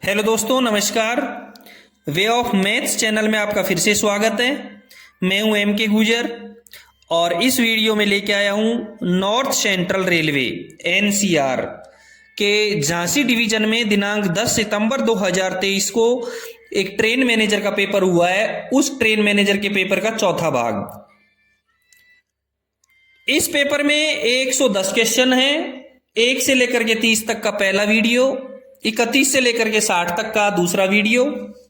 Hello दोस्तों, नमस्कार। Way of maths channel में आपका फिर से स्वागत है। मैं हूं एम के गुजर और इस वीडियो में लेके आया हूं नॉर्थ सेंट्रल रेलवे एनसीआर के झांसी डिवीजन में दिनांक 10 सितंबर 2023 को एक ट्रेन मैनेजर का पेपर हुआ है। उस ट्रेन मैनेजर के पेपर का चौथा भाग। इस पेपर में 110 क्वेश्चन है। 1 से लेकर के 30 तक का पहला वीडियो, 31 से लेकर के 60 तक का दूसरा वीडियो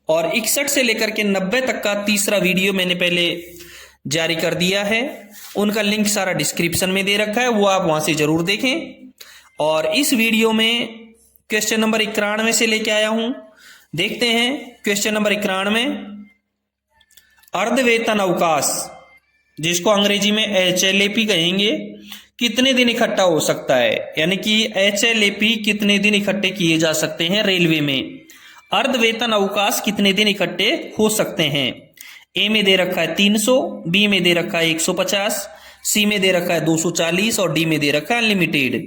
और 61 से लेकर के 90 तक का तीसरा वीडियो मैंने पहले जारी कर दिया है। उनका लिंक सारा डिस्क्रिप्शन में दे रखा है, वो आप वहां से जरूर देखें। और इस वीडियो में क्वेश्चन नंबर 91 से लेके आया हूं। देखते हैं क्वेश्चन नंबर 91। अर्धवेतन अवकाश, जिसको अंग्रेजी में HLAP कहेंगे, कितने दिन इकट्ठा हो सकता है, यानी कि HLAP कितने दिन इकट्ठे किए जा सकते हैं रेलवे में। अर्धवेतन अवकाश कितने दिन इकट्ठे हो सकते हैं। ए में दे रखा है 300, बी में दे रखा है 150, सी में दे रखा है 240 और डी में दे रखा है अनलिमिटेड।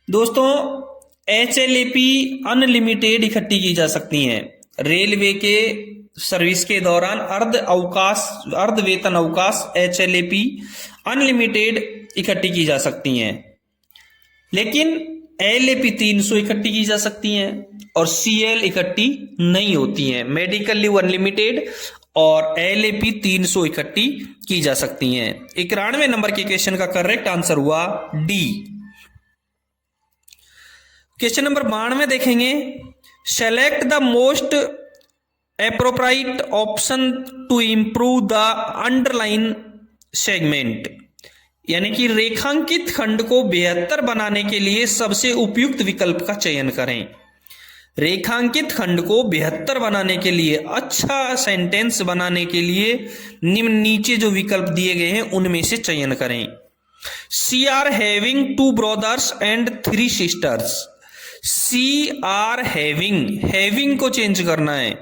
दोस्तों, HLAP अनलिमिटेड इकट्ठी की जा सकती हैं। रेलवे के सर्विस के दौरान अर्धवेतन अवकाश HLAP अनलिमिटेड इकट्ठी की जा सकती हैं, लेकिन LAP 300 इकट्ठी की जा सकती हैं और CL इकट्ठी नहीं होती हैं। मेडिकल लीव अनलिमिटेड और LAP 300 इकट्ठी की जा सकती हैं। 91 नंबर के क्वेश्चन का करेक्ट आंसर हुआ डी। क्वेश्चन नंबर 92 देखेंगे। Select the most appropriate option to improve the underline segment, यानी कि रेखांकित खंड को बेहतर बनाने के लिए सबसे उपयुक्त विकल्प का चयन करें। रेखांकित खंड को बेहतर बनाने के लिए, अच्छा सेंटेंस बनाने के लिए निम्न नीचे जो विकल्प दिए गए हैं उनमें से चयन करें। She are having 2 brothers and 3 sisters. She are having को चेंज करना है।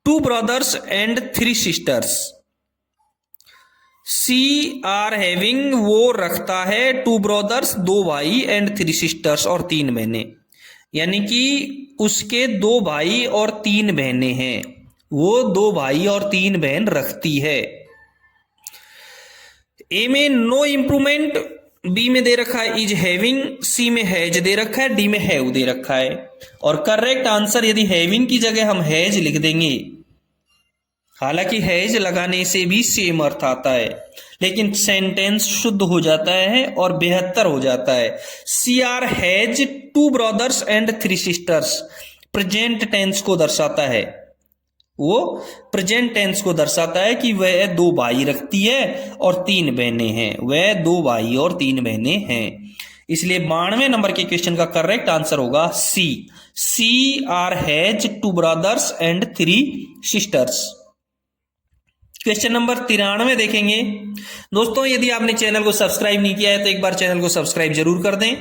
2 brothers and 3 sisters. She are having वो रखता है 2 ब्रदर्स 2 भाई एंड 3 सिस्टर्स और 3 बहनें, यानी कि उसके 2 भाई और 3 बहनें हैं। वो 2 भाई और 3 बहन रखती है। ए में नो इंप्रूवमेंट, बी में दे रखा है इज हैविंग, सी में हैज दे रखा है, डी में हैव दे रखा है। और करेक्ट आंसर, यदि हैविंग की जगह हम हैज लिख देंगे, हालांकि हैज लगाने से भी सेम अर्थ आता है, लेकिन सेंटेंस शुद्ध हो जाता है और बेहतर हो जाता है। She are has 2 brothers and 3 sisters present tense को दर्शाता है। वो प्रेजेंट टेंस को दर्शाता है कि वह 2 भाई रखती है और 3 बहनें हैं। वह 2 भाई और 3 बहनें हैं। इसलिए 92 नंबर के क्वेश्चन का करेक्ट आंसर होगा C. C are has 2 brothers and 3 sisters. Question number 93 देखेंगे। दोस्तों, यदि आपने चैनल को सब्सक्राइब नहीं किया है तो एक बार चैनल को सब्सक्राइब जरूर कर दें।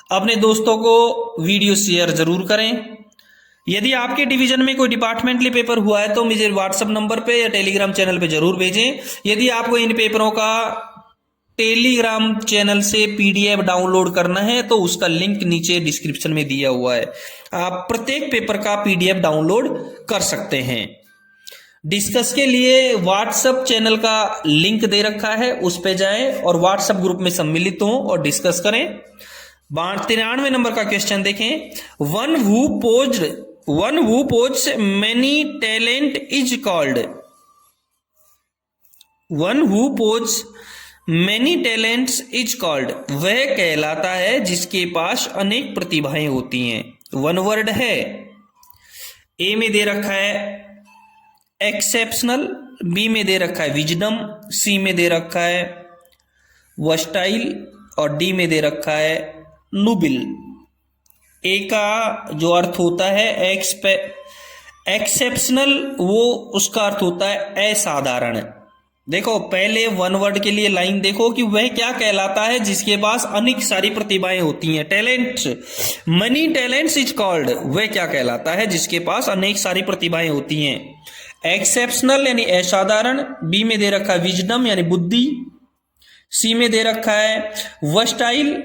अपने दोस्तों को वीडियो शेयर जरूर करें। यदि आपके डिवीजन में कोई डिपार्टमेंटली पेपर हुआ है तो मुझे व्हाट्सएप नंबर पे या टेलीग्राम चैनल पे जरूर भेजें। यदि आपको इन पेपरों का टेलीग्राम चैनल से PDF डाउनलोड करना है तो उसका लिंक नीचे डिस्क्रिप्शन में दिया हुआ है। आप प्रत्येक पेपर का PDF डाउनलोड कर सकते हैं। डिस्कस के लिए व्हाट्सएप चैनल का लिंक दे रखा है, उस पे जाएं और व्हाट्सएप ग्रुप में सम्मिलित हों और डिस्कस करें। 93 नंबर का क्वेश्चन देखें। One who pose many talent is called. One who pose many talents is called, वह कहलाता है जिसके पास अनेक प्रतिभाएं होती हैं। वन वर्ड है। ए में दे रखा है एक्सेप्शनल, बी में दे रखा है विजडम, सी में दे रखा है वर्सटाइल और डी में दे रखा है नोबल। ए का जो अर्थ होता है एक्सेप्शनल, वो उसका अर्थ होता है असाधारण। देखो, पहले वन वर्ड के लिए लाइन देखो कि वह क्या कहलाता है जिसके पास अनेक सारी प्रतिभाएं होती हैं। Talents, money talents is called, वह क्या कहलाता है जिसके पास अनेक सारी प्रतिभाएं होती हैं। एक्सेप्शनल यानी असाधारण, बी में दे रखा है विजडम यानी बुद्धि, सी में दे रखा है वर्सटाइल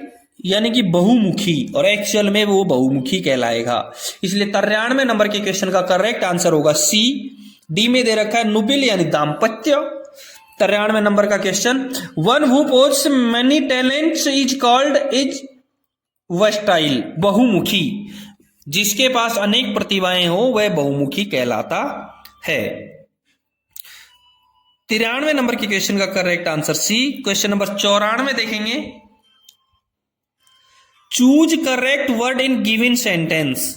यानी कि बहुमुखी, और एक्चुअल में वो बहुमुखी कहलाएगा। इसलिए 93 नंबर के क्वेश्चन का करेक्ट आंसर होगा सी। डी में दे रखा है नुबिल यानी दाम्पत्य। 93 नंबर का question, one who possesses many talents is called is versatile, बहुमुखी, जिसके पास अनेक प्रतिभाएं हो वह बहुमुखी कहलाता है। 93 नंबर के क्वेश्चन का correct answer C. Question number 94 देखेंगे, choose correct word in given sentence.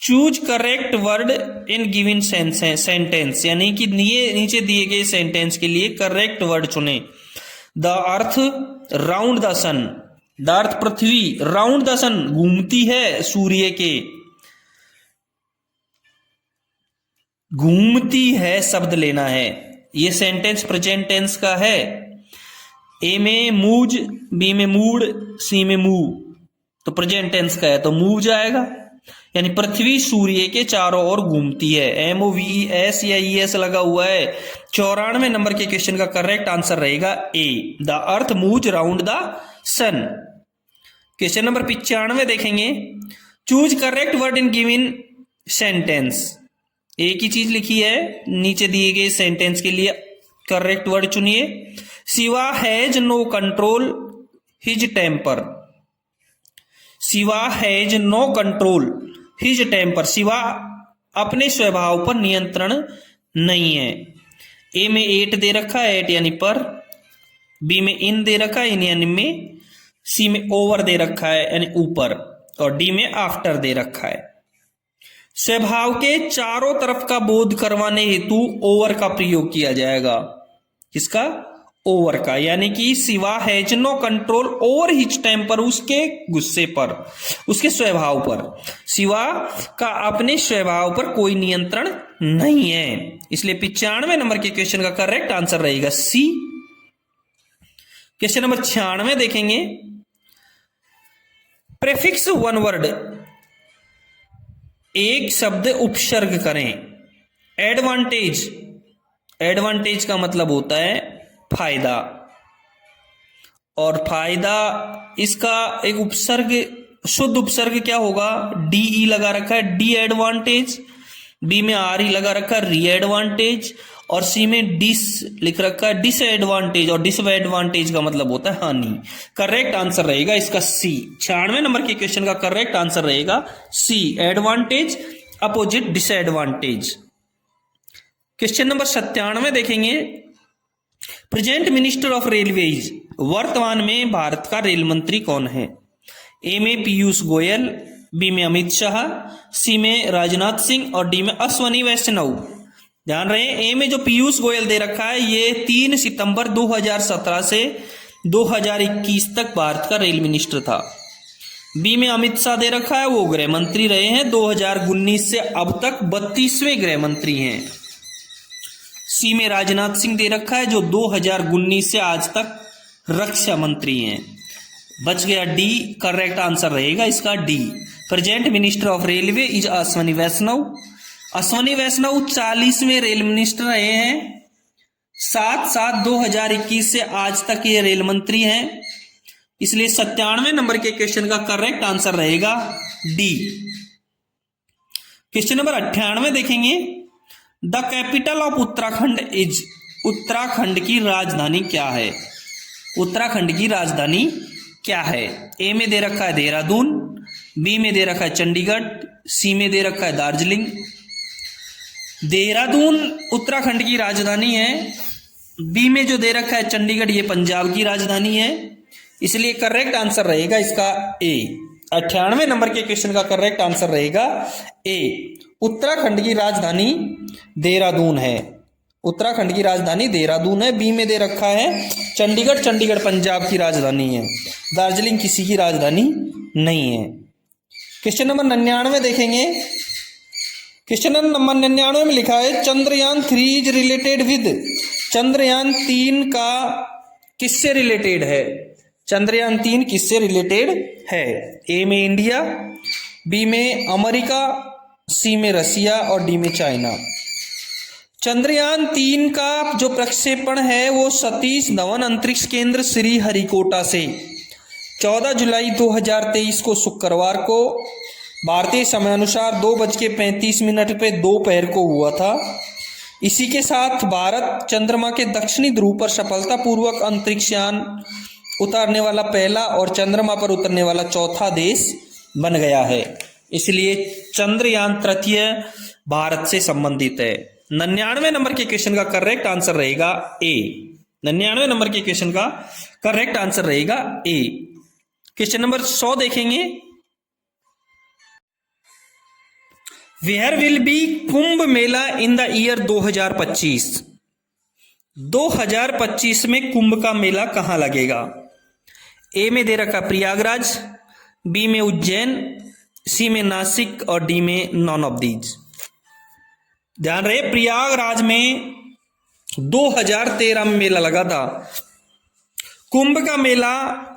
Choose correct word in given sentence, यानी कि नीचे दिए गए सेंटेंस के लिए करेक्ट वर्ड चुने। The earth round the sun, the earth पृथ्वी राउंड द सन घूमती है सूर्य के, घूमती है शब्द लेना है। ये सेंटेंस प्रेजेंट टेंस का है। ए में मूज, बी में मूड, सी में मूव, तो प्रेजेंट टेंस का है तो मूव जाएगा। यानी पृथ्वी सूर्य के चारों ओर घूमती है। MOVES या ES लगा हुआ है। 94 नंबर के क्वेश्चन का करेक्ट आंसर रहेगा A, the earth moves round the sun. Question number 95 देखेंगे, choose correct word in given sentence. एक ही चीज लिखी है, नीचे दिए गए सेंटेंस के लिए करेक्ट वर्ड चुनिए। Shiva has no control his temper, Shiva has no control his temper, Shiva अपने स्वभाव पर नियंत्रण नहीं है। ए में 8 दे रखा है, 8 यानी पर, बी में इन दे रखा है, इन यानी में, सी में ओवर दे रखा है यानी ऊपर, और डी में आफ्टर दे रखा है। स्वभाव के चारों तरफ का बोध करवाने हेतु ओवर का प्रयोग किया जाएगा। किसका? ओवर का, यानी कि Shiva has no control over his temper, उसके गुस्से पर, उसके स्वभाव पर। शिवा का अपने स्वभाव पर कोई नियंत्रण नहीं है। इसलिए 95 नंबर के क्वेश्चन का करेक्ट आंसर रहेगा सी। क्वेश्चन नंबर 96 देखेंगे, प्रेफिक्स वन वर्ड, एक शब्द उपसर्ग करें। एडवांटेज, एडवांटेज का मतलब होता है फायदा, और फायदा इसका एक उपसर्ग, शुद्ध उपसर्ग क्या होगा? DE लगा रखा है, डी एडवांटेज, बी में RE लगा रखा है, री एडवांटेज, और सी में डिस लिख रखा है, डिसएडवांटेज, और डिसएडवांटेज का मतलब होता है हानि। करेक्ट आंसर रहेगा इसका सी। 96 नंबर के क्वेश्चन का करेक्ट आंसर रहेगा C, advantage opposite disadvantage. Question number 97 देखेंगे, प्रेजेंट मिनिस्टर ऑफ रेलवेज, वर्तमान में भारत का रेल मंत्री कौन है? ए में पीयूष गोयल, बी में अमित शाह, सी में राजनाथ सिंह, और डी में अश्वनी वैष्णव। ध्यान रहे, ए में जो पीयूष गोयल दे रखा है ये 3 सितंबर 2017 से 2021 तक भारत का रेल मिनिस्टर था। बी में अमित शाह दे रखा है, वो गृह मंत्री रहे हैं, 2019 से अब तक 32वें गृह मंत्री हैं। सी में राजनाथ सिंह दे रखा है, जो 2019 से आज तक रक्षा मंत्री हैं। बच गया डी, करेक्ट आंसर रहेगा इसका D. Present minister of railway is Ashwini Vaishnaw. Ashwini Vaishnaw 40वें रेल मिनिस्टर रहे हैं, 7/7/2021 से आज तक ये रेल मंत्री हैं। इसलिए 97 नंबर के क्वेश्चन का करेक्ट आंसर रहेगा डी। क्वेश्चन नंबर 98 देखेंगे, the capital of Uttarakhand is, Uttarakhand की राजधानी क्या है? उत्तराखंड की राजधानी क्या है? ए में दे रखा है देहरादून, बी में दे रखा है चंडीगढ़, सी में दे रखा है दार्जिलिंग। देहरादून उत्तराखंड की राजधानी है, बी में जो दे रखा है चंडीगढ़ ये पंजाब की राजधानी है। इसलिए करेक्ट आंसर रहेगा इसका ए। 98 नंबर के क्वेश्चन का करेक्ट आंसर रहेगा ए, उत्तराखंड की राजधानी देहरादून है। उत्तराखंड की राजधानी देहरादून है। बी में दे रखा है चंडीगढ़, चंडीगढ़ पंजाब की राजधानी है, दार्जिलिंग किसी की राजधानी नहीं है। क्वेश्चन नंबर 99 देखेंगे, क्वेश्चन नंबर 99 में लिखा है Chandrayaan 3 is related with, Chandrayaan 3 का किससे रिलेटेड है? चंद्रयान 3 किससे रिलेटेड है? ए में इंडिया, बी में अमेरिका, सी में रसिया, और डी में चाइना। चंद्रयान 3 का जो प्रक्षेपण है वो सतीश धवन अंतरिक्ष केंद्र श्री हरिकोटा से 14 जुलाई 2023 को शुक्रवार को भारतीय समयानुसार 2:35 पे दोपहर को हुआ था। इसी के साथ भारत चंद्रमा के दक्षिणी ध्रुव पर सफलतापूर्वक अंतरिक्ष यान उतारने वाला पहला और चंद्रमा पर उतरने वाला चौथा देश बन गया है। इसलिए चंद्रयान तृतीय भारत से संबंधित है। 99 नंबर के क्वेश्चन का करेक्ट आंसर रहेगा ए। 99 नंबर के क्वेश्चन का करेक्ट आंसर रहेगा ए। क्वेश्चन नंबर 100 देखेंगे। Where will be Kumbh Mela in the year 2025? 2025 में कुंभ का मेला कहां लगेगा? ए में दे रखा प्रयागराज, बी में उज्जैन, सी में नासिक और डी में नॉन ऑफ दीज। ध्यान रहे, प्रयागराज में 2013 में मेला लगा था। कुंभ का मेला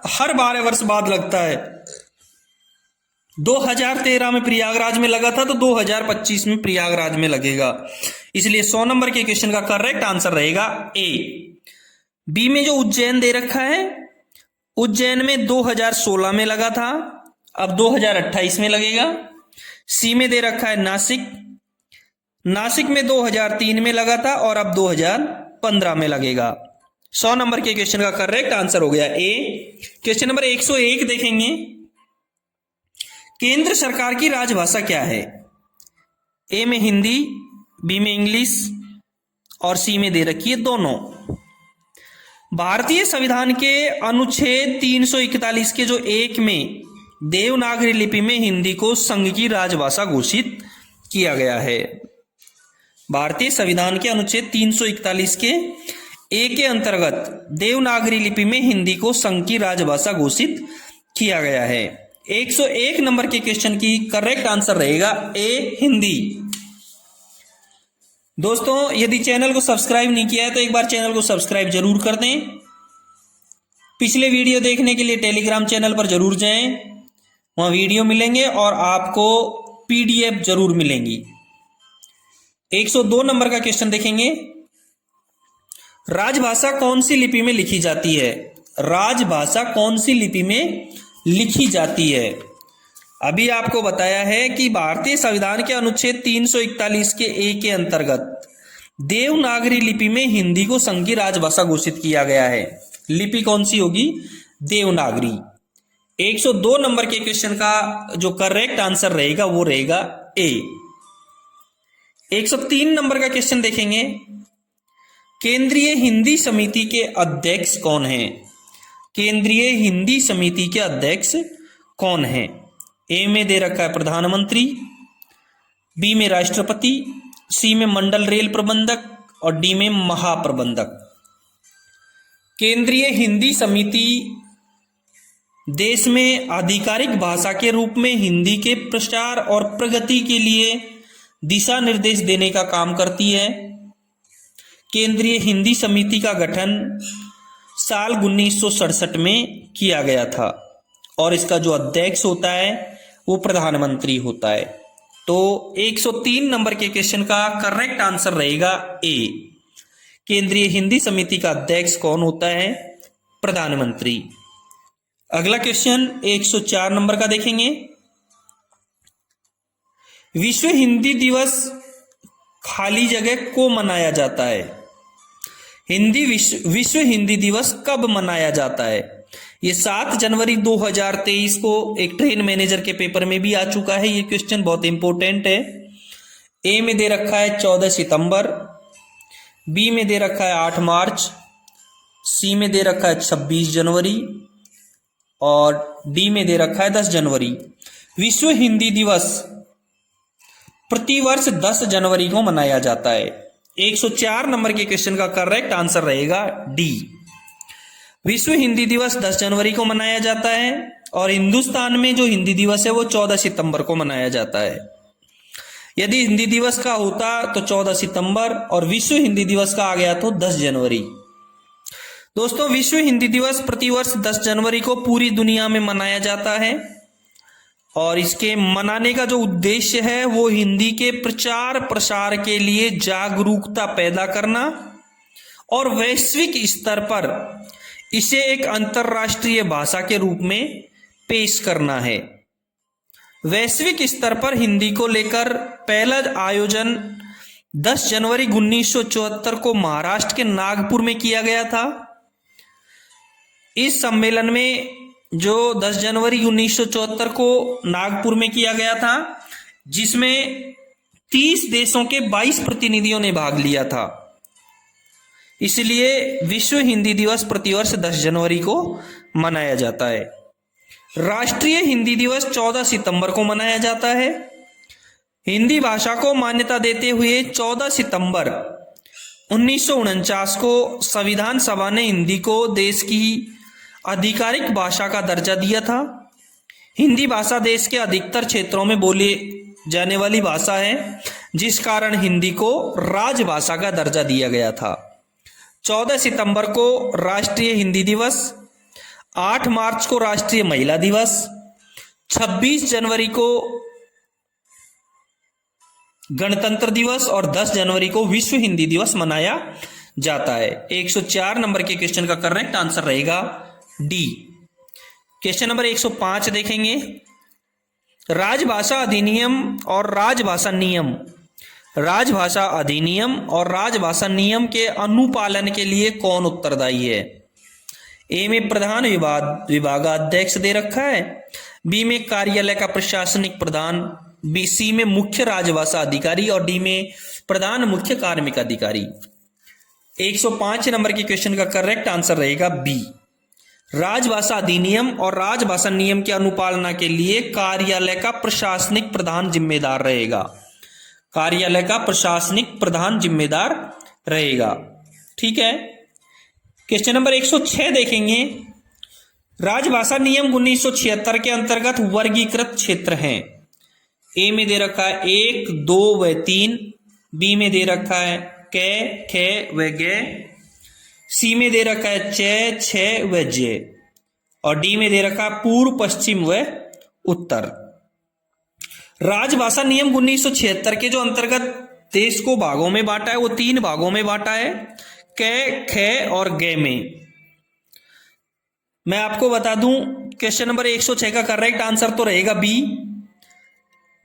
हर 12 वर्ष बाद लगता है। 2013 में प्रयागराज में लगा था तो 2025 में प्रयागराज में लगेगा। इसलिए 100 नंबर के क्वेश्चन का करेक्ट आंसर रहेगा ए। बी में जो उज्जैन दे रखा है, उज्जैन में 2016 में लगा था, अब 2028 में लगेगा। सी में दे रखा है नासिक, नासिक में 2003 में लगा था और अब 2015 में लगेगा। 100 नंबर के क्वेश्चन का करेक्ट आंसर हो गया ए। क्वेश्चन नंबर 101 देखेंगे। केंद्र सरकार की राजभाषा क्या है? ए में हिंदी, बी में इंग्लिश और सी में दे रखी है दोनों। भारतीय संविधान के अनुच्छेद 341 के जो 1 में देवनागरी लिपि में हिंदी को संघ की राजभाषा घोषित किया गया है। भारतीय संविधान के अनुच्छेद 341 के 1 के अंतर्गत देवनागरी लिपि में हिंदी को संघ की राजभाषा घोषित किया गया है। 101 नंबर के क्वेश्चन की करेक्ट आंसर रहेगा ए हिंदी। दोस्तों, यदि चैनल को सब्सक्राइब नहीं किया है तो एक बार चैनल को सब्सक्राइब जरूर कर दें। पिछले वीडियो देखने के लिए टेलीग्राम चैनल पर जरूर जाएं, वहां वीडियो मिलेंगे और आपको पीडीएफ जरूर मिलेंगी। 102 नंबर का क्वेश्चन देखेंगे। राजभाषा कौन सी लिपि में लिखी जाती है? राजभाषा कौन सी लिपि में लिखी जाती है? अभी आपको बताया है कि भारतीय संविधान के अनुच्छेद 341 के 1 के अंतर्गत देवनागरी लिपि में हिंदी को संघ की राजभाषा घोषित किया गया है। लिपि कौन सी होगी? देवनागरी। 102 नंबर के क्वेश्चन का जो करेक्ट आंसर रहेगा वो रहेगा ए। 103 नंबर का क्वेश्चन देखेंगे। केंद्रीय हिंदी समिति के अध्यक्ष कौन हैं? केंद्रीय हिंदी समिति के अध्यक्ष कौन हैं? ए में दे रखा है प्रधानमंत्री, बी में राष्ट्रपति, सी में मंडल रेल प्रबंधक और डी में महाप्रबंधक। केंद्रीय हिंदी समिति देश में आधिकारिक भाषा के रूप में हिंदी के प्रचार और प्रगति के लिए दिशा निर्देश देने का काम करती है। केंद्रीय हिंदी समिति का गठन साल 1967 में किया गया था और इसका जो अध्यक्ष होता है वो प्रधानमंत्री होता है। तो 103 नंबर के क्वेश्चन का करेक्ट आंसर रहेगा ए। केंद्रीय हिंदी समिति का अध्यक्ष कौन होता है? प्रधानमंत्री। अगला क्वेश्चन 104 नंबर का देखेंगे। विश्व हिंदी दिवस खाली जगह को मनाया जाता है? विश्व हिंदी दिवस कब मनाया जाता है? ये 7 जनवरी 2023 को एक ट्रेन मैनेजर के पेपर में भी आ चुका है। ये क्वेश्चन बहुत इंपॉर्टेंट है। ए में दे रखा है 14 सितंबर, बी में दे रखा है 8 मार्च, सी में दे रखा है 26 जनवरी और डी में दे रखा है 10 जनवरी। विश्व हिंदी दिवस प्रतिवर्ष 10 जनवरी को मनाया जाता है। 104 नंबर के क्वेश्चन का करेक्ट आंसर रहेगा डी। विश्व हिंदी दिवस 10 जनवरी को मनाया जाता है और हिंदुस्तान में जो हिंदी दिवस है वो 14 सितंबर को मनाया जाता है। यदि हिंदी दिवस का होता तो 14 सितंबर और विश्व हिंदी दिवस का आ गया तो 10 जनवरी। दोस्तों, विश्व हिंदी दिवस प्रतिवर्ष 10 जनवरी को पूरी दुनिया में मनाया जाता है और इसके मनाने का जो उद्देश्य है वो हिंदी के प्रचार प्रसार के लिए जागरूकता पैदा करना और वैश्विक स्तर पर इसे एक अंतरराष्ट्रीय भाषा के रूप में पेश करना है। वैश्विक स्तर पर हिंदी को लेकर पहला आयोजन 10 जनवरी 1974 को महाराष्ट्र के नागपुर में किया गया था। इस सम्मेलन में जो 10 जनवरी 1974 को नागपुर में किया गया था, जिसमें 30 देशों के 22 प्रतिनिधियों ने भाग लिया था। इसलिए विश्व हिंदी दिवस प्रतिवर्ष 10 जनवरी को मनाया जाता है। राष्ट्रीय हिंदी दिवस 14 सितंबर को मनाया जाता है। हिंदी भाषा को मान्यता देते हुए 14 सितंबर 1949 को संविधान सभा ने हिंदी को देश की आधिकारिक भाषा का दर्जा दिया था। हिंदी भाषा देश के अधिकतर क्षेत्रों में बोली जाने वाली भाषा है, जिस कारण हिंदी को राजभाषा का दर्जा दिया गया था। 14 सितंबर को राष्ट्रीय हिंदी दिवस, 8 मार्च को राष्ट्रीय महिला दिवस, 26 जनवरी को गणतंत्र दिवस और 10 जनवरी को विश्व हिंदी दिवस मनाया जाता है। 104 नंबर के क्वेश्चन का करेक्ट आंसर रहेगा डी। क्वेश्चन नंबर 105 देखेंगे। राजभाषा अधिनियम और राजभाषा नियम, राजभाषा अधिनियम और राजभाषा नियम के अनुपालन के लिए कौन उत्तरदायी है? ए में प्रधान विभागाध्यक्ष दे रखा है, बी में कार्यालय का प्रशासनिक प्रधान, बी सी में मुख्य राजभाषा अधिकारी और डी में प्रधान मुख्य कार्मिक अधिकारी। 105 नंबर के क्वेश्चन का करेक्ट आंसर रहेगा बी। राजभाषा अधिनियम और राजभाषा नियम की अनुपालना के लिए कार्यालय का प्रशासनिक प्रधान जिम्मेदार रहेगा। कार्यालय का प्रशासनिक प्रधान जिम्मेदार रहेगा। ठीक है। क्वेश्चन नंबर 106 देखेंगे। राजभाषा नियम 1976 के अंतर्गत वर्गीकृत क्षेत्र हैं। ए में दे रखा है 1, 2 व 3, बी में दे रखा है कै, खे व गे, सी में दे रखा है च, छ व जे और डी में दे रखा है पूर्व, पश्चिम व उत्तर। राजभाषा नियम 1976 के जो अंतर्गत देश को भागों में बांटा है, वो 3 भागों में बांटा है, कै, खे और गे में। मैं आपको बता दूं, क्वेश्चन नंबर 106 का करेक्ट आंसर तो रहेगा बी।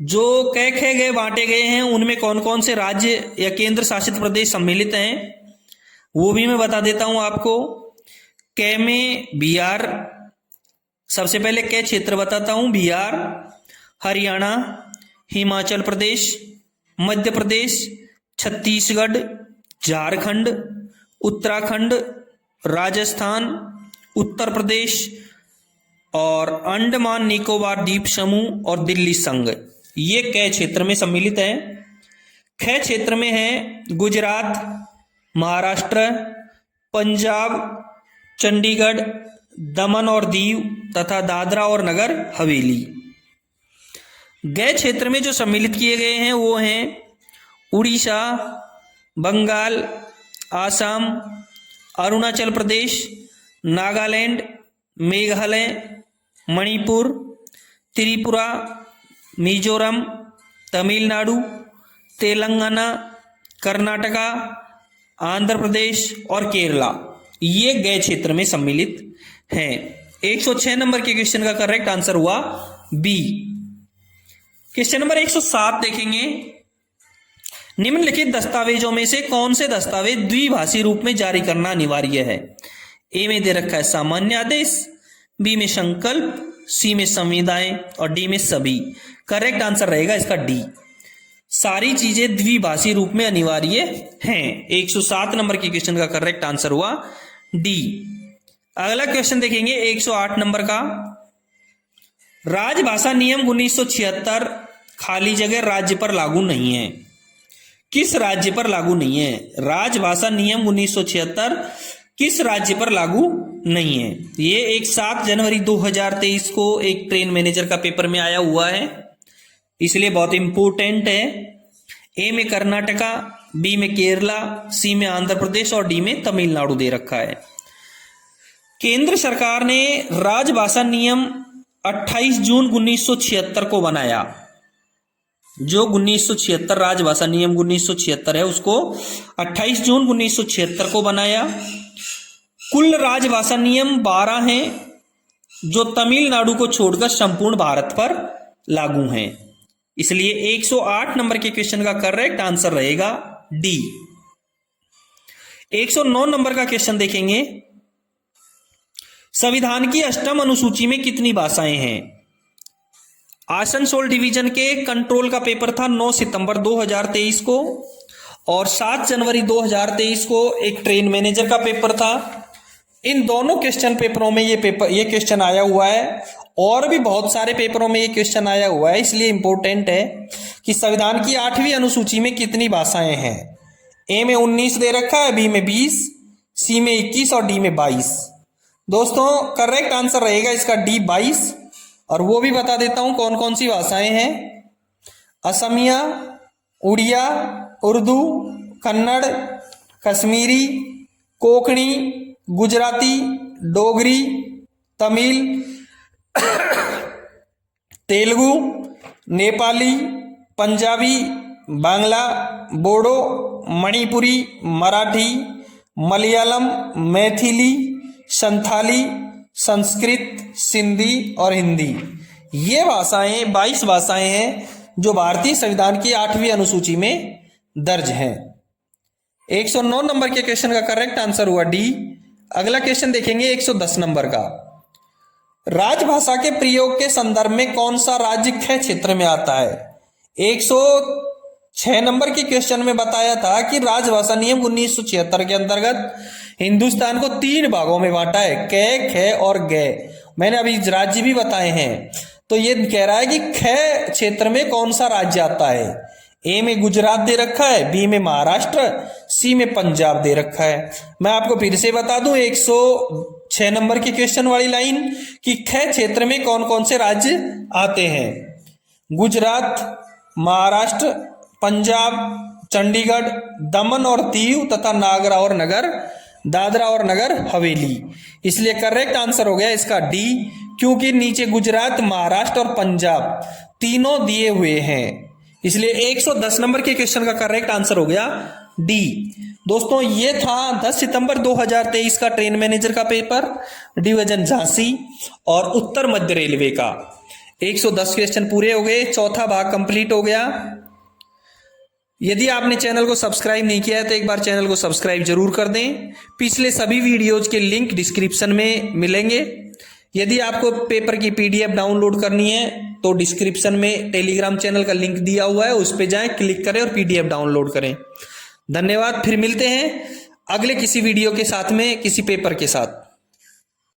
जो कै, खे, गे बांटे गए हैं उनमें कौन कौन से राज्य या केंद्र शासित प्रदेश सम्मिलित हैं, वो भी मैं बता देता हूं आपको। कै में बिहार, सबसे पहले कै क्षेत्र बताता हूं, बिहार, हरियाणा, हिमाचल प्रदेश, मध्य प्रदेश, छत्तीसगढ़, झारखंड, उत्तराखंड, राजस्थान, उत्तर प्रदेश और अंडमान निकोबार द्वीप समूह और दिल्ली संघ, ये कै क्षेत्र में सम्मिलित है। खे क्षेत्र में है गुजरात, महाराष्ट्र, पंजाब, चंडीगढ़, दमन और दीव तथा दादरा और नगर हवेली। गे क्षेत्र में जो सम्मिलित किए गए हैं वो हैं उड़ीसा, बंगाल, आसाम, अरुणाचल प्रदेश, नागालैंड, मेघालय, मणिपुर, त्रिपुरा, मिजोरम, तमिलनाडु, तेलंगाना, कर्नाटका, आंध्र प्रदेश और केरला, ये गे क्षेत्र में सम्मिलित हैं। 106 नंबर के क्वेश्चन का करेक्ट आंसर हुआ बी। क्वेश्चन नंबर 107 देखेंगे। निम्नलिखित दस्तावेजों में से कौन से दस्तावेज द्विभाषी रूप में जारी करना अनिवार्य है? ए में दे रखा है सामान्य आदेश, बी में संकल्प, सी में संविदाएं और डी में सभी। करेक्ट आंसर रहेगा इसका डी। सारी चीजें द्विभाषी रूप में अनिवार्य हैं। 107 नंबर के क्वेश्चन का करेक्ट आंसर हुआ डी। अगला क्वेश्चन देखेंगे 108 नंबर का। राजभाषा नियम 1976 खाली जगह राज्य पर लागू नहीं है। किस राज्य पर लागू नहीं है? राजभाषा नियम 1976 किस राज्य पर लागू नहीं है? ये एक 7 जनवरी 2023 को एक ट्रेन मैनेजर का पेपर में आया हुआ है, इसलिए बहुत इंपॉर्टेंट है। ए में कर्नाटका, बी में केरला, सी में आंध्र प्रदेश और डी में तमिलनाडु दे रखा है। केंद्र सरकार ने राजभाषा नियम 28 जून 1976 को बनाया। जो 1976 राजभाषा नियम 1976 है उसको 28 जून 1976 को बनाया कुल राजभाषा नियम 12 हैं जो तमिलनाडु को छोड़कर संपूर्ण भारत पर लागू हैं। इसलिए 108 नंबर के क्वेश्चन का करेक्ट आंसर रहेगा डी। 109 नंबर का क्वेश्चन देखेंगे, संविधान की 8वीं अनुसूची में कितनी भाषाएं हैं? आसनसोल डिवीजन के कंट्रोल का पेपर था 9 सितंबर 2023 को, और 7 जनवरी 2023 को एक ट्रेन मैनेजर का पेपर था। इन दोनों क्वेश्चन पेपरों में ये क्वेश्चन आया हुआ है, और भी बहुत सारे पेपरों में ये क्वेश्चन आया हुआ है। इसलिए इंपॉर्टेंट है कि संविधान की 8वीं अनुसूची में कितनी भाषाएं हैं। ए में 19 दे रखा है, बी में 20, सी में 21 और डी में 22। दोस्तों करेक्ट आंसर रहेगा इसका डी 22। और वो भी बता देता हूं कौन कौन सी भाषाएं हैं। असमिया, उड़िया, उर्दू, कन्नड़, कश्मीरी, कोंकणी, गुजराती, डोगरी, तमिल, तेलुगु, नेपाली, पंजाबी, बांग्ला, बोडो, मणिपुरी, मराठी, मलयालम, मैथिली, संथाली, संस्कृत, सिंधी और हिंदी। ये भाषाएं 22 भाषाएं हैं जो भारतीय संविधान की 8वीं अनुसूची में दर्ज हैं। 109 नंबर के क्वेश्चन का करेक्ट आंसर हुआ डी। अगला क्वेश्चन देखेंगे 110 नंबर का। राजभाषा के प्रयोग के संदर्भ में कौन सा राज्य ख क्षेत्र में आता है? 106 नंबर के क्वेश्चन में बताया था कि राजभाषा नियम 1976 के अंतर्गत हिंदुस्तान को 3 भागों में बांटा है, क, ख और ग। मैंने अभी राज्य भी बताए हैं। तो ये कह रहा है कि ख क्षेत्र में कौन सा राज्य आता है। ए में गुजरात दे रखा है, बी में महाराष्ट्र, सी में पंजाब दे रखा है। मैं आपको फिर से बता दूं 106 नंबर की क्वेश्चन वाली लाइन कि ख क्षेत्र में कौन कौन से राज्य आते हैं। गुजरात, महाराष्ट्र, पंजाब, चंडीगढ़, दमन और दीव तथा दादरा और नगर हवेली। इसलिए करेक्ट आंसर हो गया इसका डी, क्योंकि नीचे गुजरात, महाराष्ट्र और पंजाब तीनों दिए हुए हैं। इसलिए 110 नंबर के क्वेश्चन का करेक्ट आंसर हो गया डी। दोस्तों ये था 10 सितंबर 2023 का ट्रेन मैनेजर का पेपर, डिवीजन झांसी और उत्तर मध्य रेलवे का। 110 क्वेश्चन पूरे हो गए, चौथा भाग कंप्लीट हो गया। यदि आपने चैनल को सब्सक्राइब नहीं किया है तो एक बार चैनल को सब्सक्राइब जरूर कर दें। पिछले सभी वीडियोज के लिंक डिस्क्रिप्शन में मिलेंगे। यदि आपको पेपर की पीडीएफ डाउनलोड करनी है तो डिस्क्रिप्शन में टेलीग्राम चैनल का लिंक दिया हुआ है, उस पर जाएं, क्लिक करें और पीडीएफ डाउनलोड करें। धन्यवाद। फिर मिलते हैं अगले किसी वीडियो के साथ में, किसी पेपर के साथ।